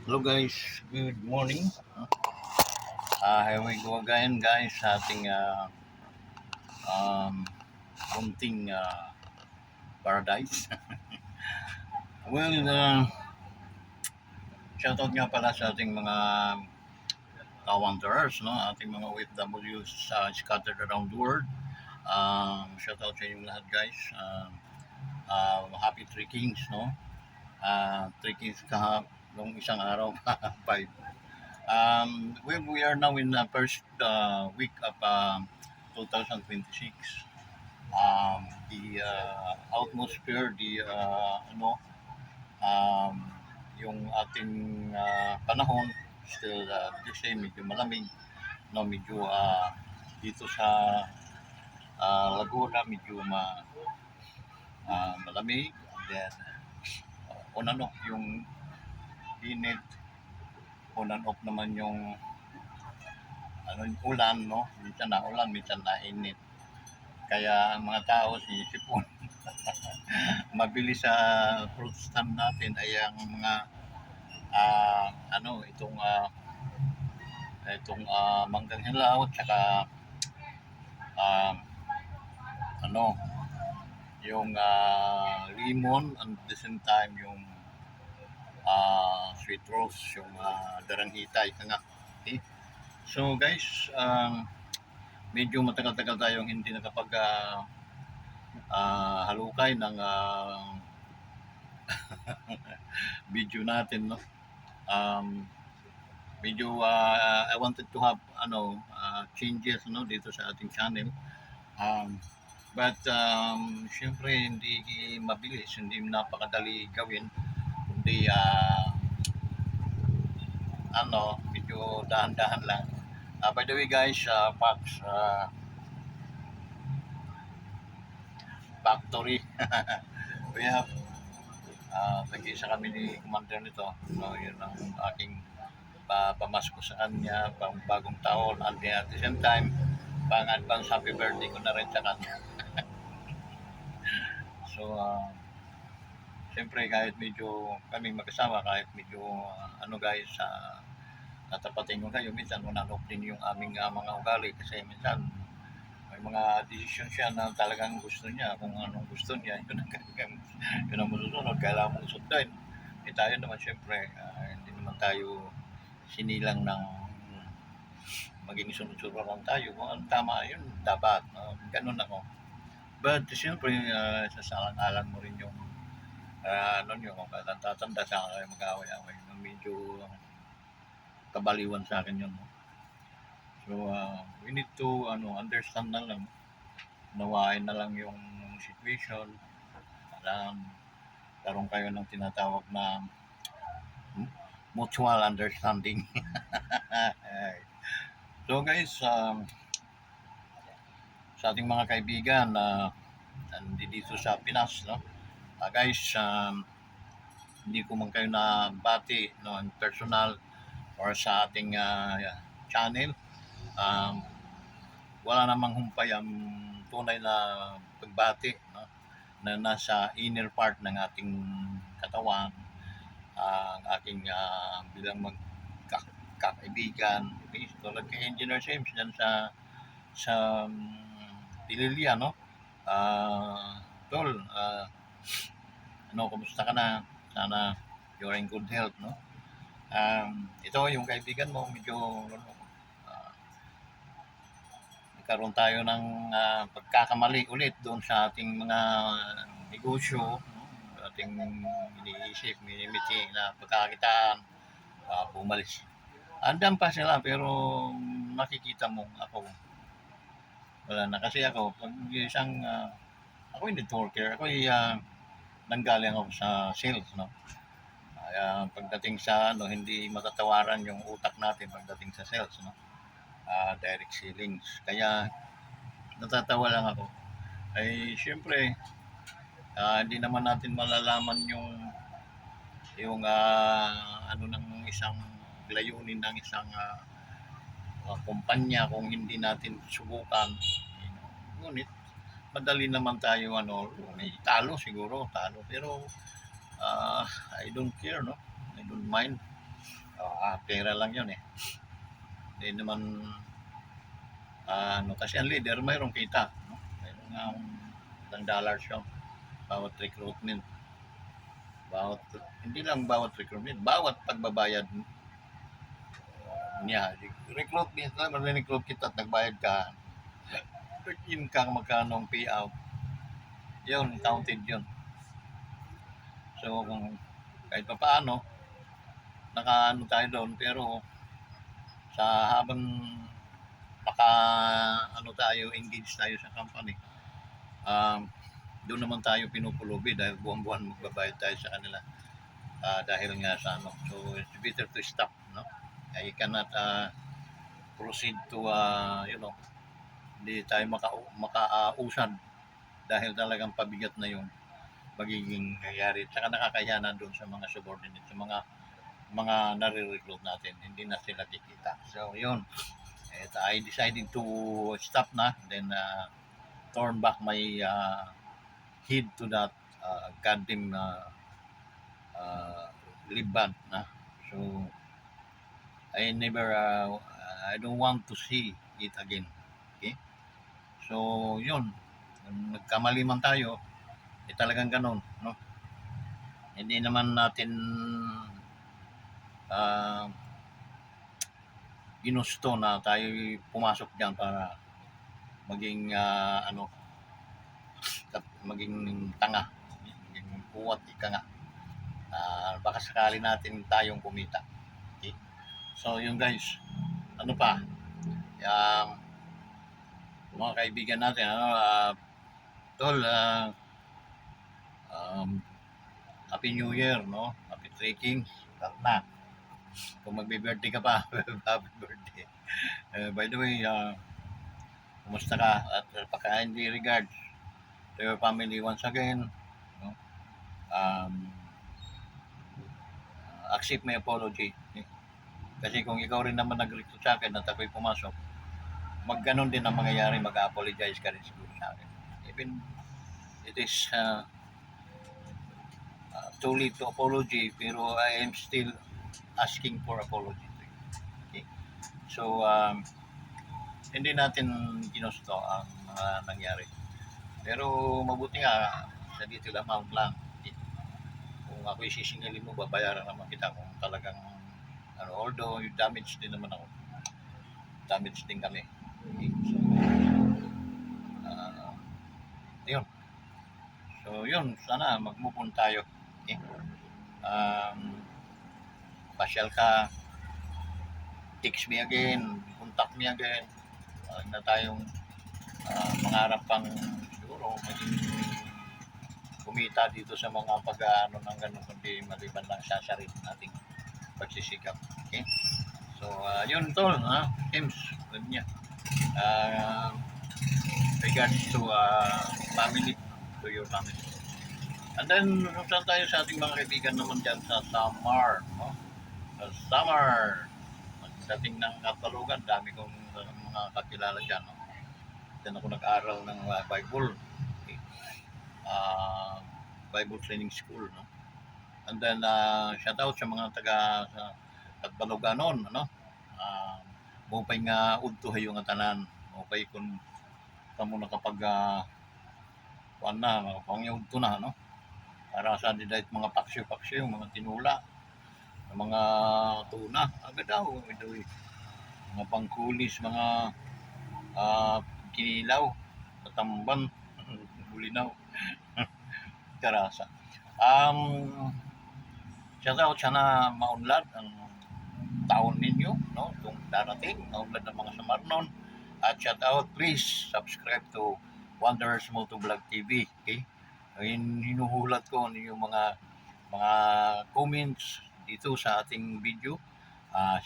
Hello guys, good morning. Here we go again guys sa ating um, kunting paradise. well, shoutout nga pala sa ating mga wanderers, no? Ating mga OFWs scattered around the world. Shoutout sa inyong lahat guys. Happy trekkings, no? Trekkings nung isang araw, 5. Well, we are now in the first week of 2026. The atmosphere, yung ating panahon still the same, medyo malamig, no, medyo dito sa Laguna medyo malamig. Then on and off yung init, on and off naman yung yung ulan, no, minsan na ulan, minsan na init. Kaya ang mga tao sinisipon mabilis sa fruit stand natin ay ang mga manggang hilaw at saka ah, ano yung lemon and at the same time yung sweet rose, yung daranghita ika nga. Okay? So guys, medyo matagal-tagal tayong hindi nakapag halukay ng video natin, no. um, Medyo I wanted to have changes, no, dito sa ating channel. But syempre hindi mabilis, hindi napakadali gawin, kundi medyo dahan-dahan lang. By the way guys, Pax Factory, we have nag-isa kami ni Commander nito, no, yun ang aking pamasko sa kanya, pang bagong taon, and at the same time, pang advance happy birthday ko na rin sa kanya. So, siyempre kahit medyo kami magkasama, kahit medyo guys, tatapatin ko kayo, minsan unanok din yung aming mga ugali kasi minsan may mga desisyon siya na talagang gusto niya, kung anong gusto niya, yun ang yun ang masusunod, kailangan mong sundin. Tayo naman siyempre, hindi naman tayo sinilang ng maging sunod-sunod lang tayo. Kung ano tama, yun dapat. Ganun ako. But siyempre, sasalang-alan mo rin yung kung tatanda sa kayo mag-away-away. Medyo kabaliwan sa akin yun. No? So, we need to understand na lang. Nawain na lang yung situation. Karoon kayo ng tinatawag na mutual understanding. So guys, sa ating mga kaibigan na dito sa Pinas, no? Guys, hindi ko man kayo na bati, no, in personal or sa ating channel. Wala namang humpay ang tunay na pagbati, no, na nasa inner part ng ating katawan, ang aking bilang kakaibigan, okay? Tulad kay Engineer James dyan sa Pililia, no? Tol, kumusta ka na? Sana you're in good health, no? Ito yung kaibigan mo, medyo nagkaroon tayo ng pagkakamali ulit doon sa ating mga negosyo, no? Ating iniisip, minimiti na pagkakitaan, pumalis. Andyan pa sila pero nakikita mo ako wala na, kasi ako pag isang ako hindi networker, ako nanggaling ako sa sales, no. Pagdating sa hindi matatawaran yung utak natin pagdating sa sales, no. Direct sellings, kaya natatawa lang ako. Ay syempre hindi naman natin malalaman yung ng isang layunin ng isang kumpanya kung hindi natin subukan. Ngunit madali naman tayo may talo siguro, pero I don't care, no. I don't mind. Pera lang yun eh. Hindi naman, kasi ang leader mayroong kita. No? Mayroong ilang dollars yun. Bawat recruitment. Bawat, hindi lang bawat recruitment, bawat pagbabayad niya. Recruitment lang, recruit kita at nagbayad ka. In ka magkano ang payout. Yun, counted yun. So, kung kahit pa paano, nakaano tayo doon, pero sa habang naka ano tayo, engage tayo sa company, doon naman tayo pinupulubi dahil buwan-buwan magbabayad tayo sa kanila, dahil nga sa ano. So it's better to stop, no? I cannot proceed to hindi tayo makausad dahil talagang pabigat na yung magiging nangyayari, tsaka nakakahiya na doon sa mga subordinate, sa mga nare-recruit natin, hindi na sila kikita. So yun, I decided to stop na, then turn back my head to that goddamn libad na. So I don't want to see it again. Okay? So yun, nagkamali man tayo, talagang ganun, no? Hindi naman natin ginusto na tayo pumasok diyan para maging maging tanga, maging kuwat ika nga. Baka sakali natin tayong kumita. Okay? So yun guys, ano pa? Mga kaibigan natin, tol, Happy New Year, no? Happy trekking. Start na. Kung magbe-birthday ka pa, happy birthday. By the way, kumusta ka? At paka-hindi regards to your family once again. No? Accept my apology. Kasi kung ikaw rin naman nag-recruit sa akin at ako'y pumasok, magganon din ang mangyayari, mag-apologize ka rin siguro sa akin. Even it is too late to apology, pero I am still asking for apology. Okay? So, hindi natin ginusto ang mga nangyari. Pero mabuti nga, sa little amount lang. Okay? Kung ako'y sisingilin mo, babayaran naman kita kung talagang although yung damage din naman ako. Damage din kami. Okay? So, yun. So, yun. Sana mag-move on tayo. Okay? Pasyal ka, text me again, contact me again. Na tayong mangarap pang siguro maging kumita dito sa mga pag-ano ng ganun, kundi maliban lang sa sarili nating pagsisikap. Okay? So, yun tol, James, good niya. Regards to family, to your family. And then, saan tayo sa ating mga kaibigan naman dyan sa Samar, no? Sa Samar, dating ng Katalugan, dami kong mga kakilala dyan, no? Diyan ako nag-aral ng Bible. Okay? Bible Training School, no? And then, shout out sa mga taga sa Kataluganon, ano? Mupay nga udto yung tanan. Mupay kung kamo na kapag kuan na, pangyaudto na, no? Para sa didait mga paksyo-paksyo, mga tinula, mga tuna, agad daw, mga pangkulis, mga kinilaw, katamban, bulinaw, karasa. Shout out, sana maunlad ang taon ninyo, no? Itong darating, maunlad ng mga Samarnon. At shout out, please subscribe to Wanderers Motovlog TV. Okay? Hinuhulat ko yung mga comments dito sa ating video.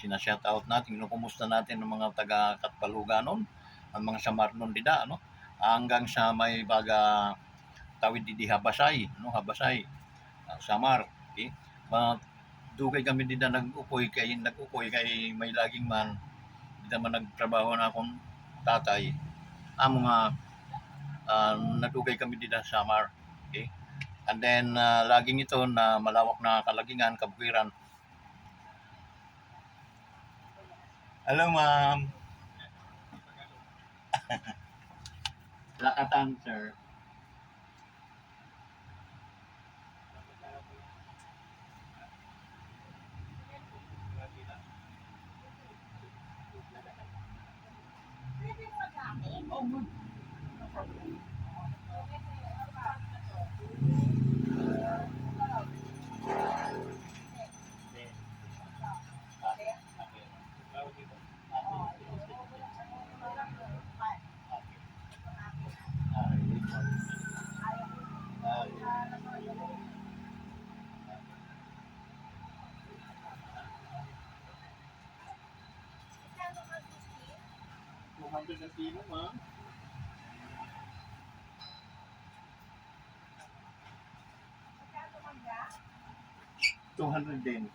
Sinashout out natin, kumusta natin ng mga taga Katbaluganon, ang mga Samarnon dida, ano? Hanggang sa may baga tawid di Habasay, no? Habasay, Samar. Okay? Dugay kami dida nag-ukoy kay may laging man di naman nagtrabaho na akong tatay. Mga nadugay kami dida sa Samar. Okay? And then laging ito na malawak na kalagingan, kabukiran. Hello, ma'am. Lakatan, sir. Kumanto ng kilo, ma'am. 200 din.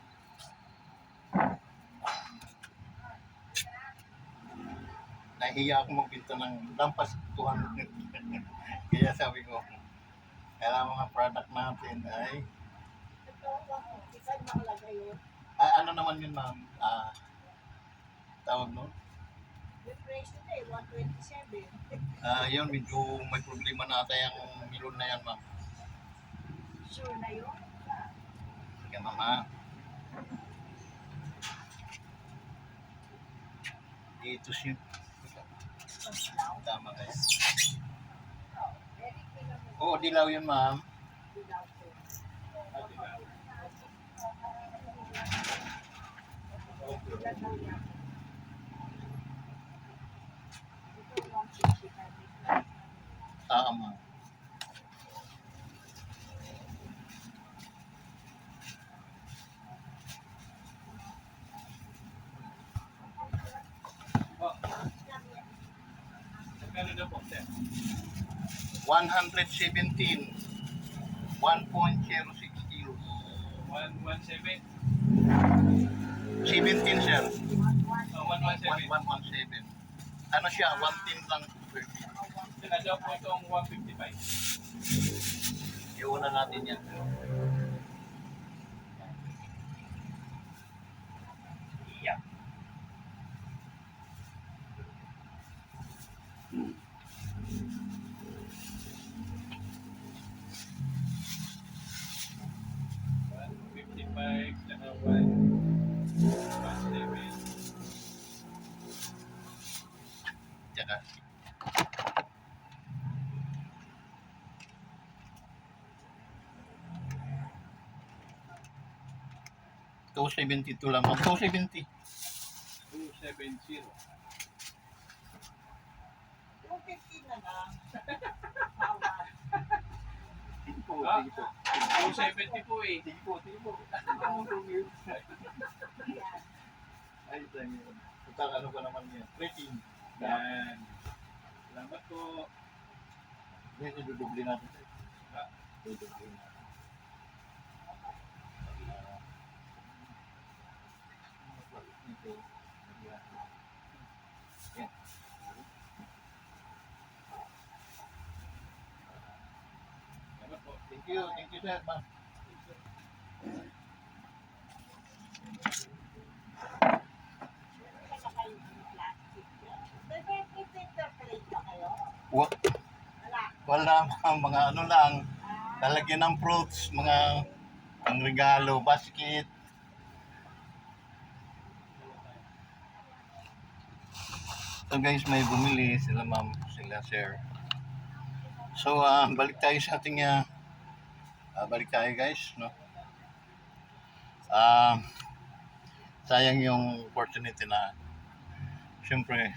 Nahiya ako magbenta ng lampas 200. Kaya sabi ko, kailangan mga product natin ay ano naman yun, ma'am? Tawag no? Yun, medyo may problema na ata yung milon na yan, ma'am. Sure na yun. Sige, ma'am, ha? Dito siya. Tama kaya? Oo, dilaw yun, ma'am. Ma'am. Magkano na po, sir? 117. 1.06 kilos. 117? 17, sir. Oh, 117. 117. Ano siya? 110 lang per kilo. Sinadya po itong 155. Iuna natin yan. Yeah. $155, saka 117. Tsaka, $272 lang. $270. 270. Yung 15 na lang. Bawal. Sige po, Ah. sige po. 270 po eh. Sige po, sige po. Ay, thank you. Total, ano ba naman yan? Rating. Yan. Salamat po. Ngayon, idudubli natin. Ah. Idudubli natin. Yan. Salamat po. Thank you, sir, ma'am. Saka kayo yung plastic. May printer plate ba kayo? Wa- Wala. Wala, mga ano lang, Ah, lalagyan ng fruits, mga ang regalo, basket. So guys, may bumili sila ma'am, sila sir. So balik tayo sa ating balik tayo guys, no. Sayang yung opportunity na syempre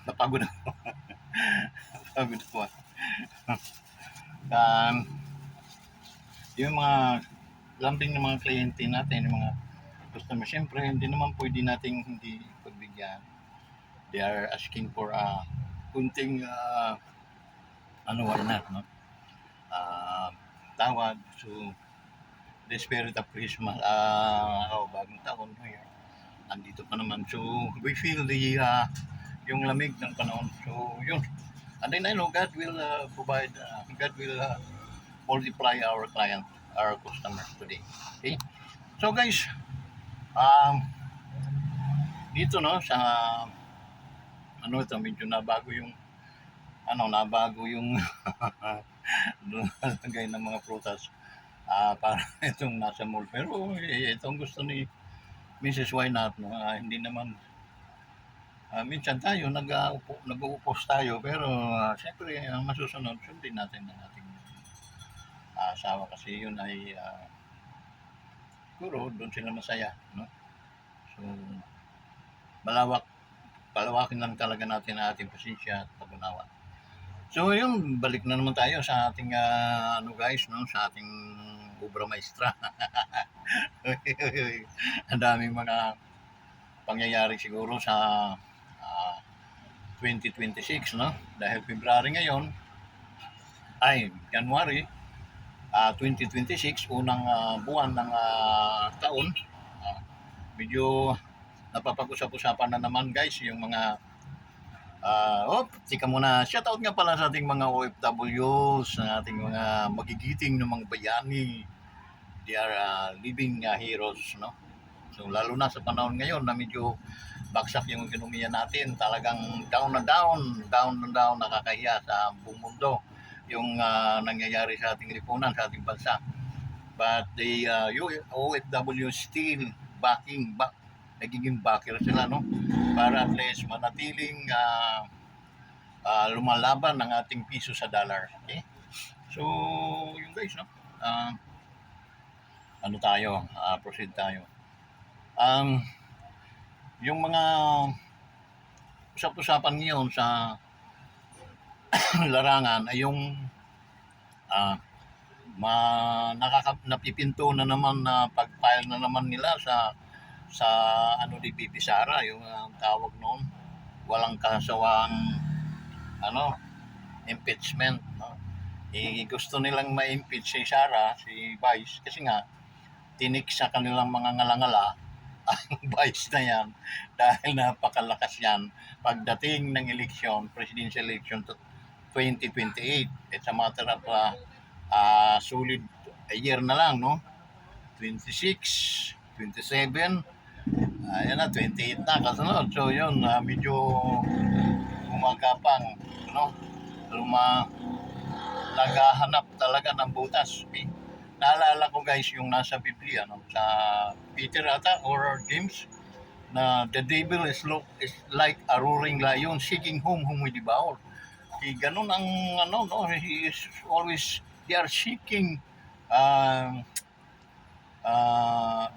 napagod ako. Napagod ako. Yung mga lambing ng mga kliyente natin, yung mga customer, syempre hindi naman pwede nating hindi pagbigyan. They are asking for kunting why not, no? Tawad. So the spirit of Christmas, bagong taon, New Year, andito pa naman. So we feel the yung lamig ng panahon. So yun. And then I know God will provide, God will multiply our client, our customers today. Okay? So guys, dito no sa ano ito medyo nabago yung doon lagay ng mga prutas. Para itong nasa mall. Pero itong gusto ni Mrs. Why Not, no? Hindi naman minsan tayo nag-uupos tayo pero siyempre ang masusunod sundin natin ang ating asawa kasi yun ay siguro doon sila masaya, no? So malawak palawakin lang talaga natin ang ating pasensya at pag-unawa. So yun, balik na naman tayo sa ating ano guys, no, sa ating obra maestra. Ang daming mga pangyayari siguro sa 2026, no? Dahil February ngayon ay January 2026, unang buwan ng taon. Medyo napapag-usap-usapan na naman guys yung mga tika muna, shoutout nga pala sa ating mga OFWs, sa ating mga magigiting ng mga bayani. They are living heroes, no? So lalo na sa panahon ngayon na medyo baksak yung ekonomiya natin, talagang down na down, nakakahiya sa buong mundo yung nangyayari sa ating lipunan, sa ating bansa. But the OFW still nagiging backer sila, no? Para at least manatiling lumalaban ng ating piso sa dollar. Okay? So, yung guys, no? Ano tayo? Proceed tayo. Yung mga usap-usapan ngayon sa larangan ay yung napipinto na naman na pag-file na naman nila sa ano ni Bibi Sara, yung tawag noon, walang kasawang impeachment, no? Gusto nilang ma-impeach si Sara, si Vice, kasi nga tinik sa kanilang mga ngalangala ang Vice na yan dahil napakalakas yan pagdating ng eleksyon, presidential election 2028. It's a matter of solid a year na lang, no? 26, 27, ayan na, 28 na kasunod. So yun, medyo gumagapang, no? Naghahanap talaga ng butas. Okay? Naalala ko guys yung nasa Biblia, no? Sa Peter ata or James, na the devil is like a roaring lion seeking whom he devour. Ganun ang no, he is always, they are seeking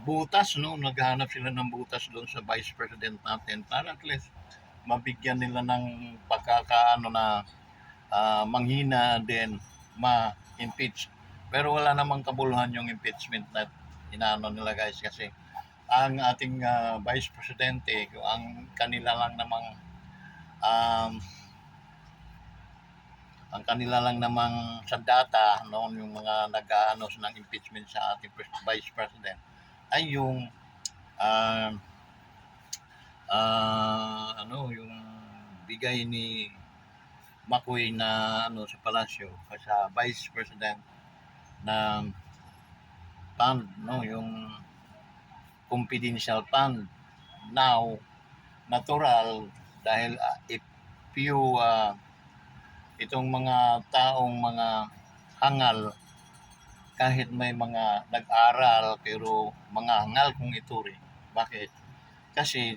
butas, no? Naghahanap sila ng butas doon sa vice president natin para at least mabigyan nila ng pagkakaano na manghina din ma-impeach. Pero wala namang kabuluhan yung impeachment na inaano nila guys, kasi ang ating vice presidente, ang kanila lang namang sa data noon yung mga nag-aano ng impeachment sa ating vice president ay yung yung bigay ni Makoy na sa palasyo sa vice president na fund, no, yung confidential fund. Now natural dahil if you itong mga taong mga hangal, kahit may mga nag-aral pero mga hangal kung ituri. Bakit? Kasi